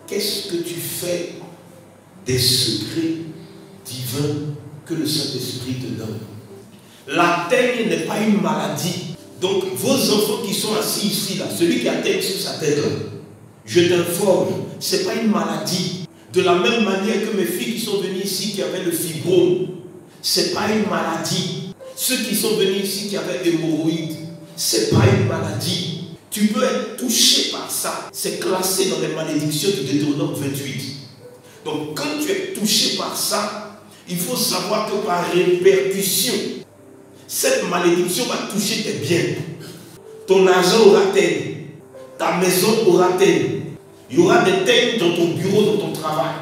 qu'est-ce que tu fais des secrets divins que le Saint-Esprit te donne? La teigne n'est pas une maladie. Donc vos enfants qui sont assis ici, là, celui qui a teigne sur sa tête, là, je t'informe, ce n'est pas une maladie. De la même manière que mes filles qui sont venues ici, qui avaient le fibrome, ce n'est pas une maladie. Ceux qui sont venus ici, qui avaient l'hémorroïde, ce n'est pas une maladie. Tu peux être touché par ça. C'est classé dans les malédictions de Deutéronome 28. Donc quand tu es touché par ça, il faut savoir que par répercussion, cette malédiction va toucher tes biens. Ton argent aura teigne. Ta maison aura teigne. Il y aura des teignes dans ton bureau, dans ton travail.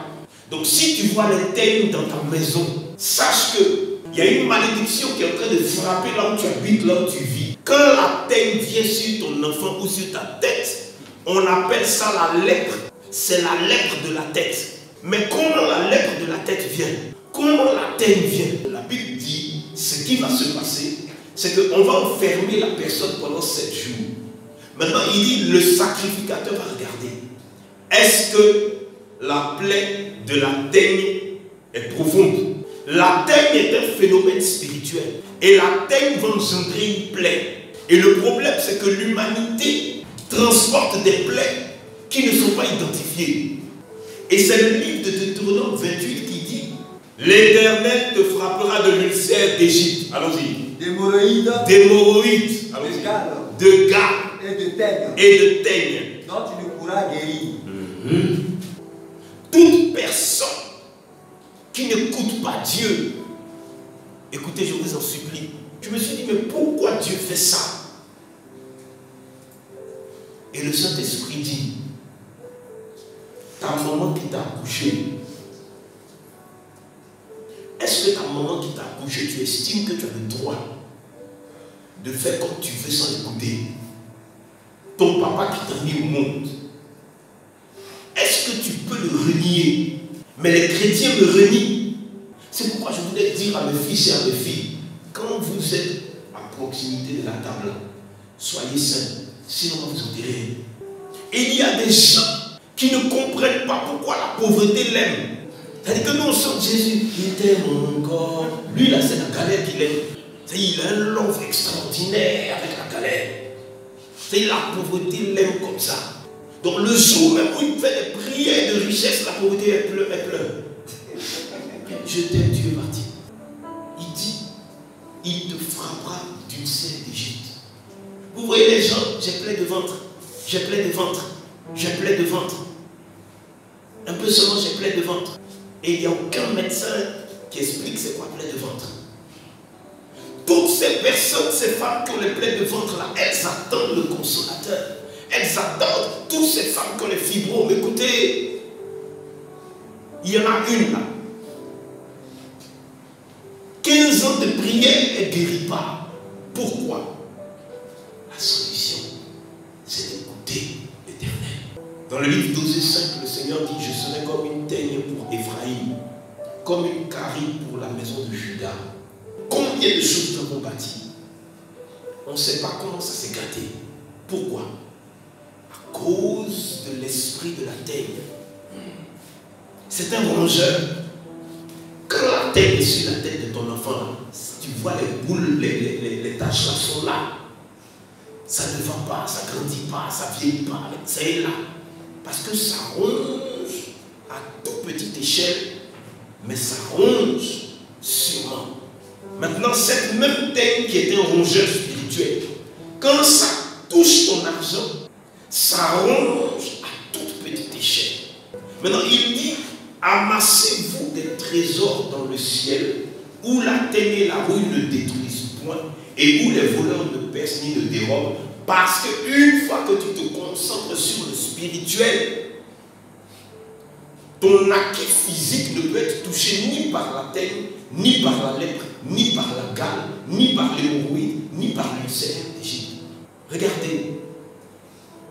Donc si tu vois les teignes dans ta maison, sache qu'il y a une malédiction qui est en train de frapper là où tu habites, là où tu vis. Quand la teigne vient sur ton enfant ou sur ta tête, on appelle ça la lèpre. C'est la lèpre de la tête. Mais comment la lèpre de la tête vient? Comment la teigne vient? La Bible dit, ce qui va se passer, c'est qu'on va enfermer la personne pendant 7 jours. Maintenant, il dit, le sacrificateur va regarder. Est-ce que la plaie de la teigne est profonde? La teigne est un phénomène spirituel. Et la teigne va engendrer une plaie. Et le problème, c'est que l'humanité transporte des plaies qui ne sont pas identifiées. Et c'est le livre de Deutéronome 28 qui dit, l'Éternel te frappera de l'ulcère d'Égypte. Allons-y. D'hémorroïdes. D'hémorroïdes. De gales. Et de teigne. Donc tu ne pourras guérir. Toute personne qui n'écoute pas Dieu, écoutez, je vous en supplie. Je me suis dit, mais pourquoi Dieu fait ça? Et le Saint-Esprit dit, ta maman qui t'a accouché, est-ce que ta maman qui t'a accouché, tu estimes que tu as le droit de faire comme tu veux sans écouter? Ton papa qui t'a mis au monde, est-ce que tu peux le renier? Mais les chrétiens me renient. C'est pourquoi je voulais dire à mes fils et à mes filles, quand vous êtes à proximité de la table, soyez saints, sinon on va vous enterrer. Et il y a des gens qui ne comprennent pas pourquoi la pauvreté l'aime. C'est-à-dire que nous on sent Jésus, il t'aime encore. Lui là c'est la galère qu'il aime. Il a un love extraordinaire avec la galère. C'est la pauvreté l'aime comme ça. Donc le jour même où il fait des prières de richesse, la pauvreté elle pleure. Je t'aime, Dieu est parti. Il dit, il te frappera d'une serre d'Égypte. Vous voyez les gens, j'ai plein de ventre, j'ai plein de ventre, j'ai plein de ventre. Un peu seulement j'ai plein de ventre. Et il n'y a aucun médecin qui explique c'est quoi plein de ventre. Toutes ces personnes, ces femmes qui ont les plaies de ventre là, elles attendent le consolateur. Elles attendent toutes ces femmes qui ont les fibromes. Écoutez, il y en a une là. 15 ans de prière, elle ne guérit pas. Pourquoi? La solution, c'est d'écouter l'Éternel. Dans le livre d'Osée 5, le Seigneur dit, je serai comme une teigne pour Éphraïm, comme une carie pour la maison de Juda. Combien de choses nous avons bâties? On ne sait pas comment ça s'est gâté. Pourquoi? À cause de l'esprit de la teigne. C'est un rongeur. Quand la teigne est sur la tête de ton enfant, tu vois les boules, les taches là sont là. Ça ne va pas, ça ne grandit pas, ça ne vieillit pas. C'est là. Parce que ça ronge à toute petite échelle, mais ça ronge sûrement. Maintenant, cette même teigne qui est un rongeur spirituel, quand ça touche ton argent, ça ronge à toute petite échelle. Maintenant, il dit, amassez-vous des trésors dans le ciel, où la teigne et la rouille ne détruisent point, et où les voleurs ne percent ni ne dérobent, parce qu'une fois que tu te concentres sur le spirituel, ton acquis physique ne peut être touché ni par la teigne, ni par la lèpre, ni par la gale, ni par l'hémorroïde, ni par l'ulcère d'Égypte. Regardez,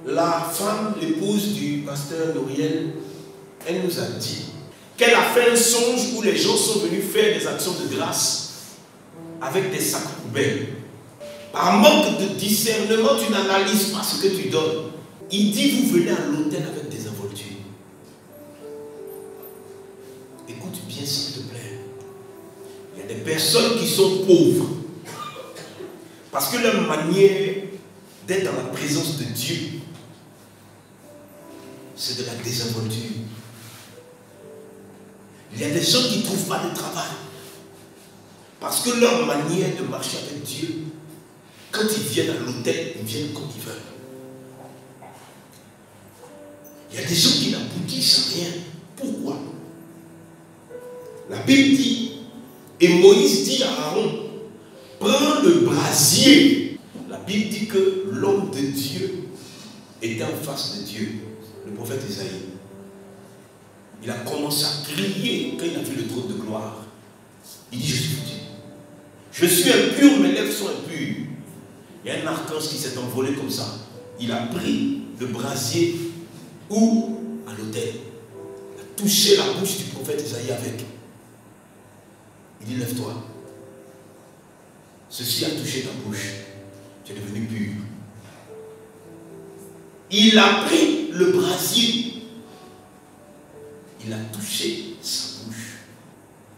la femme, l'épouse du pasteur Noriel, elle nous a dit qu'elle a fait un songe où les gens sont venus faire des actions de grâce avec des sacs poubelles. Par manque de discernement, tu n'analyses pas ce que tu donnes. Il dit, vous venez à l'hôtel avec des involtures. viens s'il te plaît. Il y a des personnes qui sont pauvres. Parce que leur manière d'être dans la présence de Dieu, c'est de la désinvolture. Il y a des gens qui ne trouvent pas de travail. Parce que leur manière de marcher avec Dieu, quand ils viennent à l'hôtel, ils viennent comme ils veulent. Il y a des gens qui n'aboutissent à rien. Pourquoi? La Bible dit, et Moïse dit à Aaron, prends le brasier. La Bible dit que l'homme de Dieu était en face de Dieu, le prophète Isaïe. Il a commencé à crier quand il a vu le trône de gloire. Il dit, je suis Dieu. Je suis impur, mes lèvres sont impures. Il y a un archange qui s'est envolé comme ça. Il a pris le brasier ou à l'autel. Il a touché la bouche du prophète Isaïe avec. Il dit, lève-toi. Ceci a touché ta bouche. Tu es devenu pur. Il a pris le brasier. Il a touché sa bouche.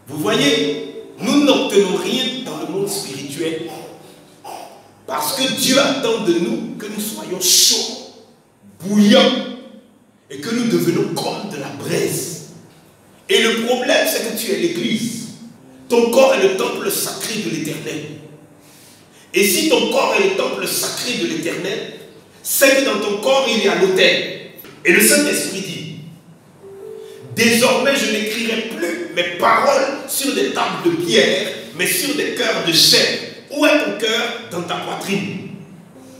Vous voyez, nous n'obtenons rien dans le monde spirituel. Parce que Dieu attend de nous que nous soyons chauds, bouillants, et que nous devenons comme de la braise. Et le problème, c'est que tu es l'église. Ton corps est le temple sacré de l'Éternel. Et si ton corps est le temple sacré de l'Éternel, c'est que dans ton corps, il y a l'autel. Et le Saint-Esprit dit, désormais, je n'écrirai plus mes paroles sur des tables de pierre, mais sur des cœurs de chair. Où est ton cœur? Dans ta poitrine.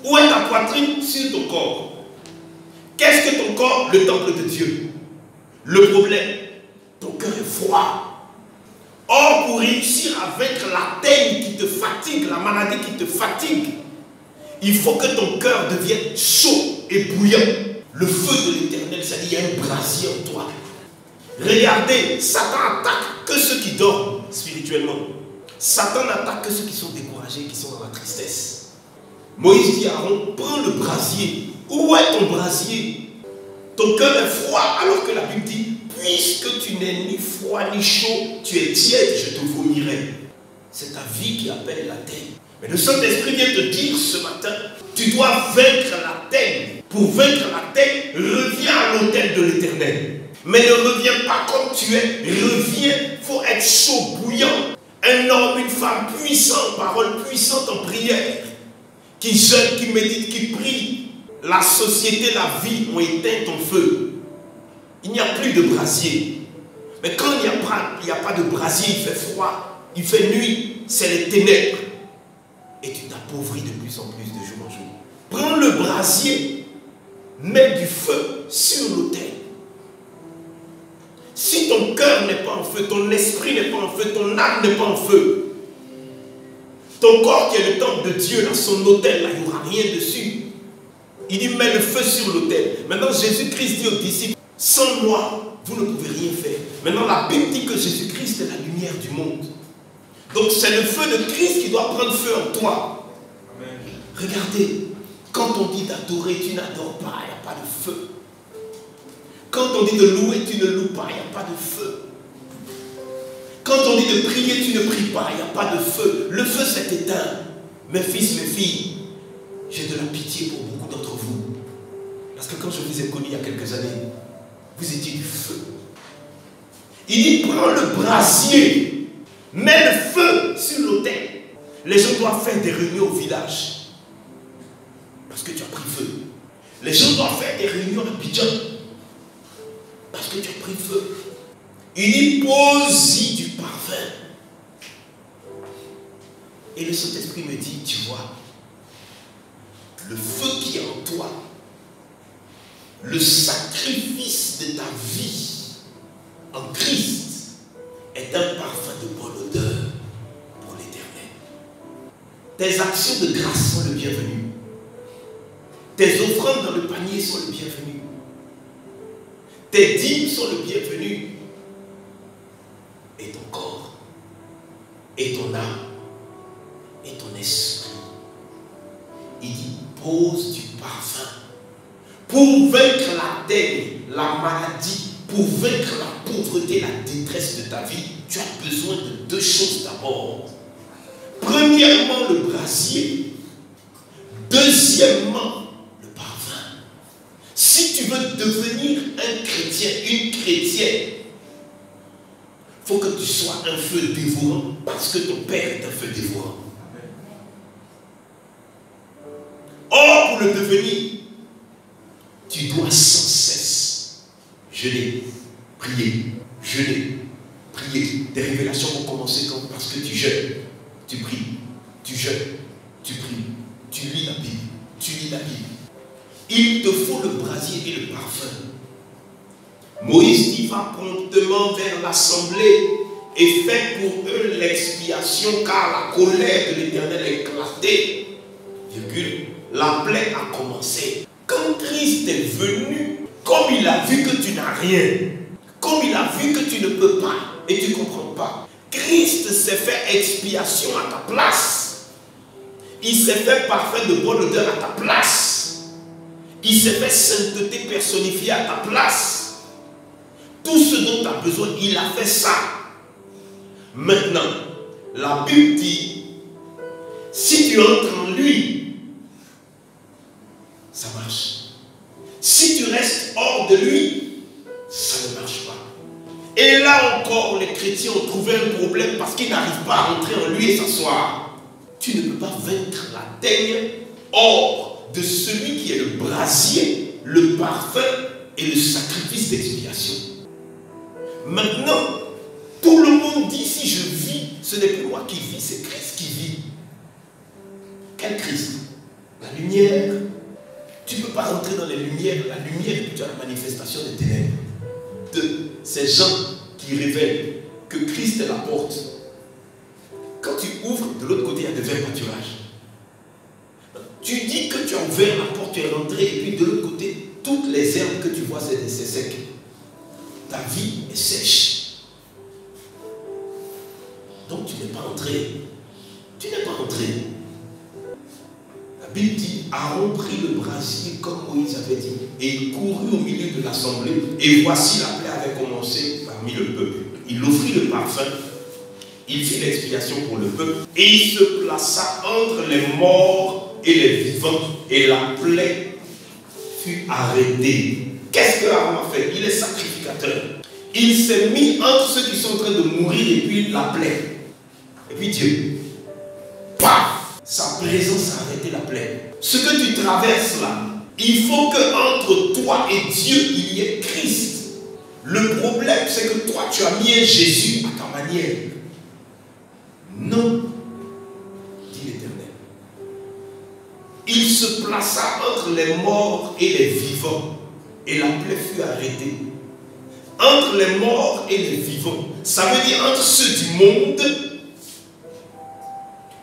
Où est ta poitrine? Sur ton corps. Qu'est-ce que ton corps? Le temple de Dieu. Le problème, ton cœur est froid. Or, pour réussir à vaincre la teigne qui te fatigue, la maladie qui te fatigue, il faut que ton cœur devienne chaud et bouillant. Le feu de l'Éternel, c'est-à-dire il y a un brasier en toi. Regardez, Satan attaque que ceux qui dorment spirituellement. Satan n'attaque que ceux qui sont découragés, qui sont dans la tristesse. Moïse dit à Aaron, prends le brasier. Où est ton brasier? Ton cœur est froid, alors que la Bible dit, puisque tu n'es ni froid ni chaud, tu es tiède, je te vomirai. C'est ta vie qui appelle la teigne. Mais le Saint-Esprit vient te dire ce matin, tu dois vaincre la teigne. Pour vaincre la teigne, reviens à l'autel de l'Éternel. Mais ne reviens pas comme tu es, reviens, il faut être chaud, bouillant. Un homme, une femme puissant, parole puissante en prière, qui jeûne, qui médite, qui prie. La société, la vie ont éteint ton feu. Il n'y a plus de brasier. Mais quand il n'y a pas de brasier, il fait froid, il fait nuit, c'est les ténèbres. Et tu t'appauvris de plus en plus de jour en jour. Prends le brasier, mets du feu sur l'autel. Si ton cœur n'est pas en feu, ton esprit n'est pas en feu, ton âme n'est pas en feu, ton corps qui est le temple de Dieu, là, son autel, là, il n'y aura rien dessus. Il dit, mets le feu sur l'autel. Maintenant, Jésus-Christ dit aux disciples, sans moi, vous ne pouvez rien faire. Maintenant, la Bible dit que Jésus-Christ est la lumière du monde. Donc, c'est le feu de Christ qui doit prendre feu en toi. Amen. Regardez, quand on dit d'adorer, tu n'adores pas, il n'y a pas de feu. Quand on dit de louer, tu ne loues pas, il n'y a pas de feu. Quand on dit de prier, tu ne pries pas, il n'y a pas de feu. Le feu s'est éteint. Mes fils, mes filles, j'ai de la pitié pour beaucoup d'entre vous. Parce que quand je vous ai connus il y a quelques années, vous étiez du feu. Il dit, prends le brasier, mets le feu sur l'autel. Les gens doivent faire des réunions au village. Parce que tu as pris feu. Les gens doivent faire des réunions à Abidjan. Parce que tu as pris feu. Il dit, pose-y du parfum. Et le Saint-Esprit me dit, tu vois, le feu qui est en toi, le sacrifice de ta vie en Christ est un parfum de bonne odeur pour l'Éternel. Tes actions de grâce sont le bienvenu. Tes offrandes dans le panier sont le bienvenu. Tes dîmes sont le bienvenu. Et ton corps, et ton âme, et ton esprit. Il dit, pose du parfum pour vaincre la teigne, la maladie, pour vaincre la pauvreté, la détresse de ta vie, tu as besoin de deux choses d'abord. Premièrement, le brasier. Deuxièmement, le parfum. Si tu veux devenir un chrétien, une chrétienne, il faut que tu sois un feu dévorant parce que ton Père est un feu dévorant. Or, pour le devenir, tu dois sans cesse jeûner, prier, jeûner, prier. Des révélations vont commencer parce que tu jeûnes, tu pries, tu jeûnes, tu pries, tu lis la Bible, tu lis la Bible. Il te faut le brasier et le parfum. Moïse dit, va promptement vers l'assemblée et fait pour eux l'expiation, car la colère de l'Éternel est éclatée. Virgule, la plaie a commencé. Quand Christ est venu, comme il a vu que tu n'as rien, comme il a vu que tu ne peux pas et tu ne comprends pas, Christ s'est fait expiation à ta place. Il s'est fait parfum de bonne odeur à ta place. Il s'est fait sainteté personnifiée à ta place. Tout ce dont tu as besoin, il a fait ça. Maintenant, la Bible dit, si tu entres en lui, ça marche. Si tu restes hors de lui, ça ne marche pas. Et là encore, les chrétiens ont trouvé un problème parce qu'ils n'arrivent pas à entrer en lui et s'asseoir. Tu ne peux pas vaincre la teigne hors de celui qui est le brasier, le parfum et le sacrifice d'expiation. Maintenant, tout le monde dit, si je vis, ce n'est plus moi qui vis, c'est Christ qui vit. Quel Christ? La lumière. Tu ne peux pas rentrer dans les lumières. La lumière, tu as la manifestation des ténèbres. De ces gens qui révèlent que Christ est la porte. Quand tu ouvres, de l'autre côté, il y a de verts pâturages. Tu dis que tu as ouvert la porte, tu es rentré, et puis de l'autre côté, toutes les herbes que tu vois, c'est sec. Ta vie est sèche. Donc tu n'es pas entré. Tu n'es pas entré. La Bible dit, Aaron prit le brasier comme Moïse avait dit, et il courut au milieu de l'assemblée, et voici la plaie avait commencé parmi le peuple. Il offrit le parfum, il fit l'expiation pour le peuple, et il se plaça entre les morts et les vivants, et la plaie fut arrêtée. Qu'est-ce que Aaron a fait? Il est sacrificateur. Il s'est mis entre ceux qui sont en train de mourir et puis la plaie. Et puis Dieu, paf, sa présence a arrêté la plaie. Ce que tu traverses là, il faut qu'entre toi et Dieu, il y ait Christ. Le problème, c'est que toi, tu as mis un Jésus à ta manière. Non, dit l'Éternel. Il se plaça entre les morts et les vivants, et la plaie fut arrêtée. Entre les morts et les vivants, ça veut dire entre ceux du monde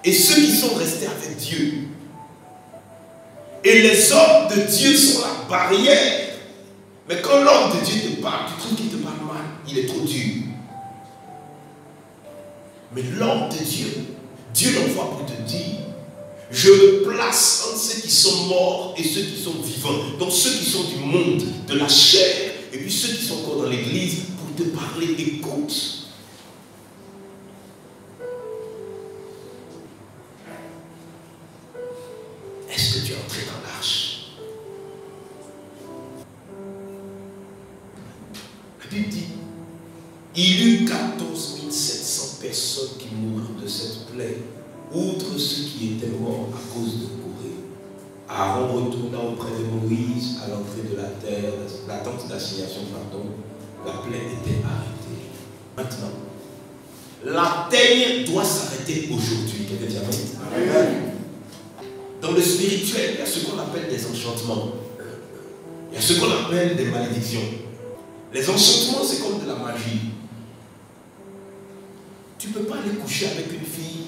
et ceux qui sont restés avec Dieu. Et les hommes de Dieu sont la barrière. Mais quand l'homme de Dieu te parle, tu trouves qu'il te parle mal, il est trop dur. Mais l'homme de Dieu, Dieu l'envoie pour te dire, je me place entre ceux qui sont morts et ceux qui sont vivants. Donc ceux qui sont du monde, de la chair, et puis ceux qui sont encore dans l'église, pour te parler, écoute. Est-ce que tu es entré dans l'arche? La Bible dit, il y eut 14 700 personnes qui moururent de cette plaie, outre ceux qui étaient morts à cause de Corée. Aaron retourna auprès de Moïse à l'entrée de la terre, la tente d'assignation, pardon. La plaie était arrêtée. Maintenant, la teigne doit s'arrêter aujourd'hui. Quelqu'un dit amen. Dans le spirituel, il y a ce qu'on appelle des enchantements. Il y a ce qu'on appelle des malédictions. Les enchantements, c'est comme de la magie. Tu ne peux pas aller coucher avec une fille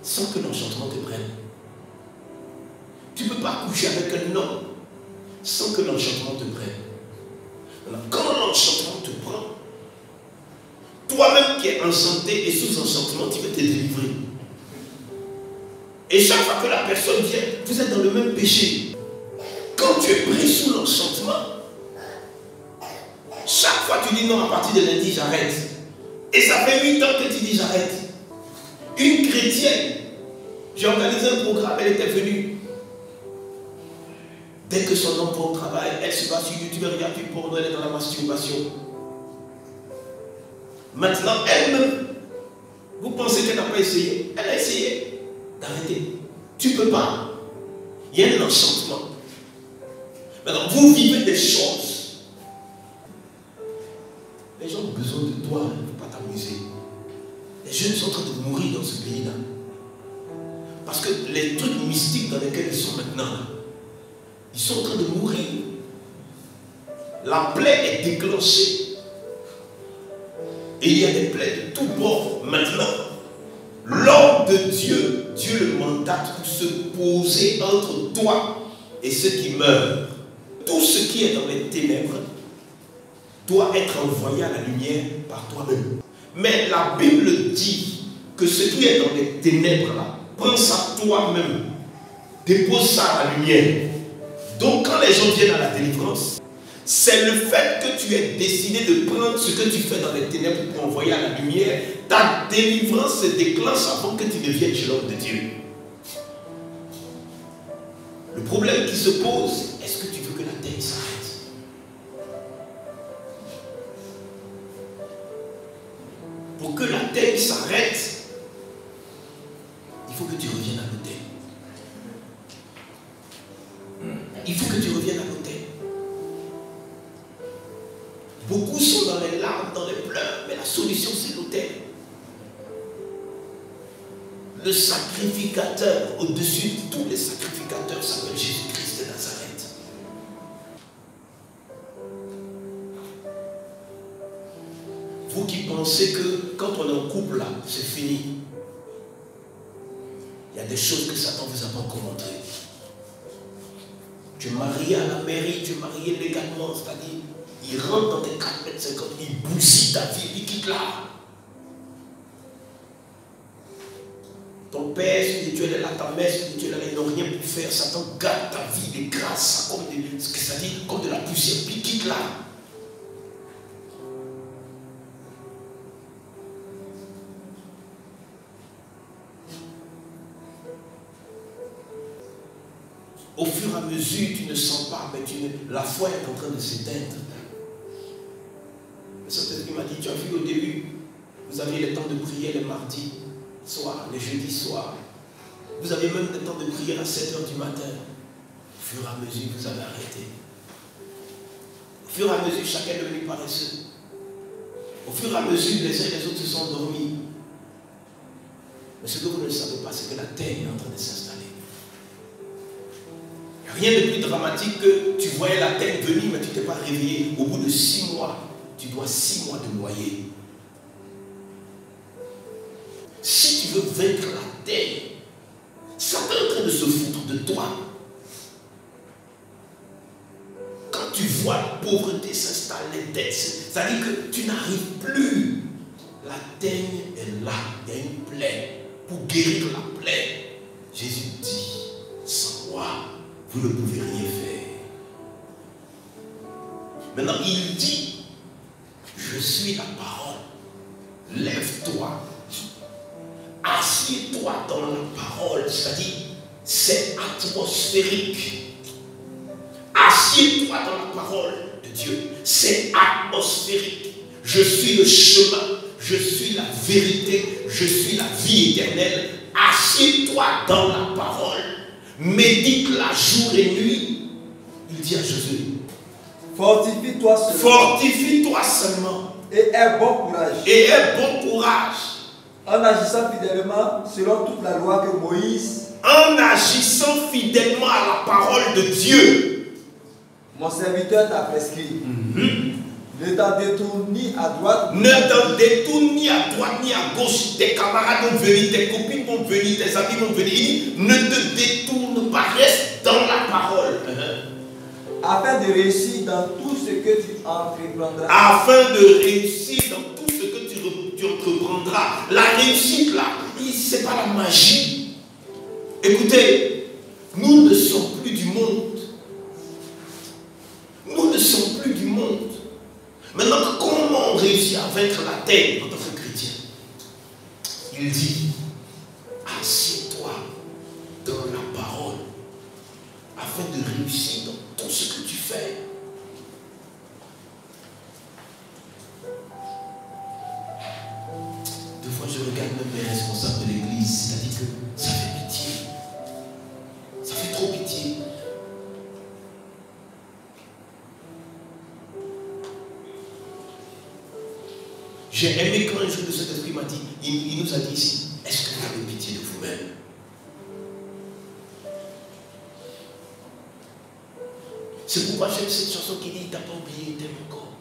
sans que l'enchantement te prenne. Tu ne peux pas coucher avec un homme sans que l'enchantement te prenne. Alors, quand l'enchantement te prend, toi-même qui es enchanté et sous enchantement, tu veux te délivrer. Et chaque fois que la personne vient, vous êtes dans le même péché. Quand tu es pris sous l'enchantement, chaque fois tu dis non, à partir de lundi, j'arrête. Et ça fait 8 ans que tu dis j'arrête. Une chrétienne, j'ai organisé un programme, elle était venue. Dès que son homme va au travail, elle se va sur YouTube, elle regarde du porno, elle est dans la masturbation. Maintenant, elle-même, vous pensez qu'elle n'a pas essayé? Elle a essayé d'arrêter. Tu ne peux pas. Il y a un enchantement. Maintenant, vous vivez des choses. Les gens ont besoin de toi, il ne faut pas t'amuser. Les jeunes sont en train de mourir dans ce pays-là. Parce que les trucs mystiques dans lesquels ils sont maintenant, ils sont en train de mourir. La plaie est déclenchée. Et il y a des plaies de tous bords. Maintenant, l'homme de Dieu, Dieu le mandate pour se poser entre toi et ceux qui meurent. Tout ce qui est dans les ténèbres doit être envoyé à la lumière par toi-même. Mais la Bible dit que ce qui est dans les ténèbres là, prends ça toi-même, dépose ça à la lumière. Donc quand les gens viennent à la délivrance, c'est le fait que tu aies décidé de prendre ce que tu fais dans les ténèbres pour envoyer à la lumière. Ta délivrance se déclenche avant que tu ne viennes chez l'homme de Dieu. Le problème qui se pose, est-ce que tu veux que la terre s'arrête? Pour que la terre s'arrête, il faut que tu reviennes à l'autel. Il faut que tu reviennes à l'autel. Beaucoup sont dans les larmes, dans les pleurs, mais la solution c'est l'autel. Le sacrificateur au-dessus de tous les sacrificateurs s'appelle Jésus-Christ de Nazareth. Vous qui pensez que quand on est en couple là, c'est fini. Il y a des choses que Satan ne vous a pas encore montrées. Tu es marié à la mairie, tu es marié légalement, c'est-à-dire il rentre dans tes 4 mètres 50, il bousille ta vie, il quitte là. Ton père spirituel est là, ta mère spirituelle est là, ils n'ont rien pu faire. Satan garde ta vie, il écrase ça comme de la poussière, puis il quitte là. Au fur et à mesure, tu ne sens pas, mais la foi est en train de s'éteindre. Le Saint-Esprit m'a dit, tu as vu au début, vous aviez le temps de prier les mardis soirs, les jeudis soirs. Vous avez même le temps de prier à 7 h du matin. Au fur et à mesure, vous avez arrêté. Au fur et à mesure, chacun est devenu paresseux. Au fur et à mesure, les uns et les autres se sont endormis. Mais ce que vous ne savez pas, c'est que la terre est en train de s'installer. Rien de plus dramatique que tu voyais la terre venir, mais tu ne t'es pas réveillé. Au bout de 6 mois, tu dois 6 mois de noyer. Si tu veux vaincre la terre, Satan est en train de se foutre de toi. Quand tu vois la pauvreté s'installer, les dettes, c'est-à-dire que tu n'arrives plus. La teigne est là, il y a une plaie. Pour guérir la plaie, Jésus dit, sans moi, vous ne pouvez rien faire. Maintenant, il dit, je suis la parole. Lève-toi. Assieds-toi dans la parole. C'est-à-dire, c'est atmosphérique. Assieds-toi dans la parole de Dieu. C'est atmosphérique. Je suis le chemin. Je suis la vérité. Je suis la vie éternelle. Assieds-toi dans la parole. Médite-la jour et nuit. Il dit à Josué, fortifie-toi seulement. Fortifie-toi seulement. Et aie bon courage. Et aie bon courage. En agissant fidèlement selon toute la loi que Moïse. En agissant fidèlement à la parole de Dieu. Mon serviteur t'a prescrit. Ne t'en détourne ni à droite. Ne t'en détourne ni à droite ni à gauche. Tes camarades vont venir, tes copines vont venir, tes amis vont venir. Ne te détourne pas, reste dans la parole. Afin de réussir dans tout ce que tu entreprendras. Afin de réussir dans tout ce que tu entreprendras. La réussite là, ce n'est pas la magie. Écoutez, nous ne sommes plus du monde. Nous ne sommes plus du monde. Maintenant, Maintenant, comment on réussit à vaincre la terre en tant que chrétien? Il dit, assieds-toi dans la parole afin de réussir dans tout ce que tu fais. Deux fois, je regarde même les responsables de l'église, c'est-à-dire que ça fait pitié. Ça fait trop pitié. J'ai aimé quand un jour le Saint-Esprit m'a dit, il nous a dit ici, est-ce que vous avez pitié de vous-même? C'est pourquoi j'aime cette chanson qui dit, il t'a pas oublié, il t'aime encore.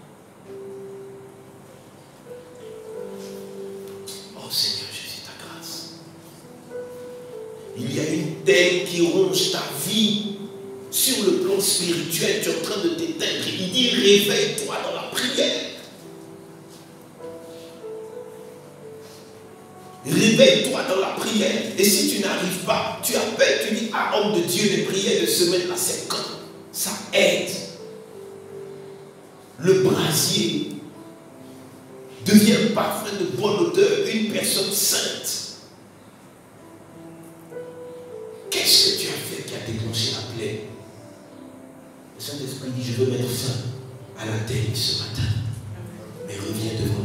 Oh Seigneur Jésus, ta grâce. Il y a une terre qui ronge ta vie. Sur le plan spirituel, tu es en train de t'éteindre. Il dit, réveille-toi dans la prière. Réveille-toi dans la prière. Et si tu n'arrives pas, tu appelles, tu dis, ah homme de Dieu, les prières de semaine là, c'est quand? Ça aide. Le brasier devient parfum de bonne odeur, une personne sainte. Qu'est-ce que tu as fait qui a déclenché la plaie? Le Saint-Esprit dit, je veux mettre fin à la terre ce matin. Mais reviens devant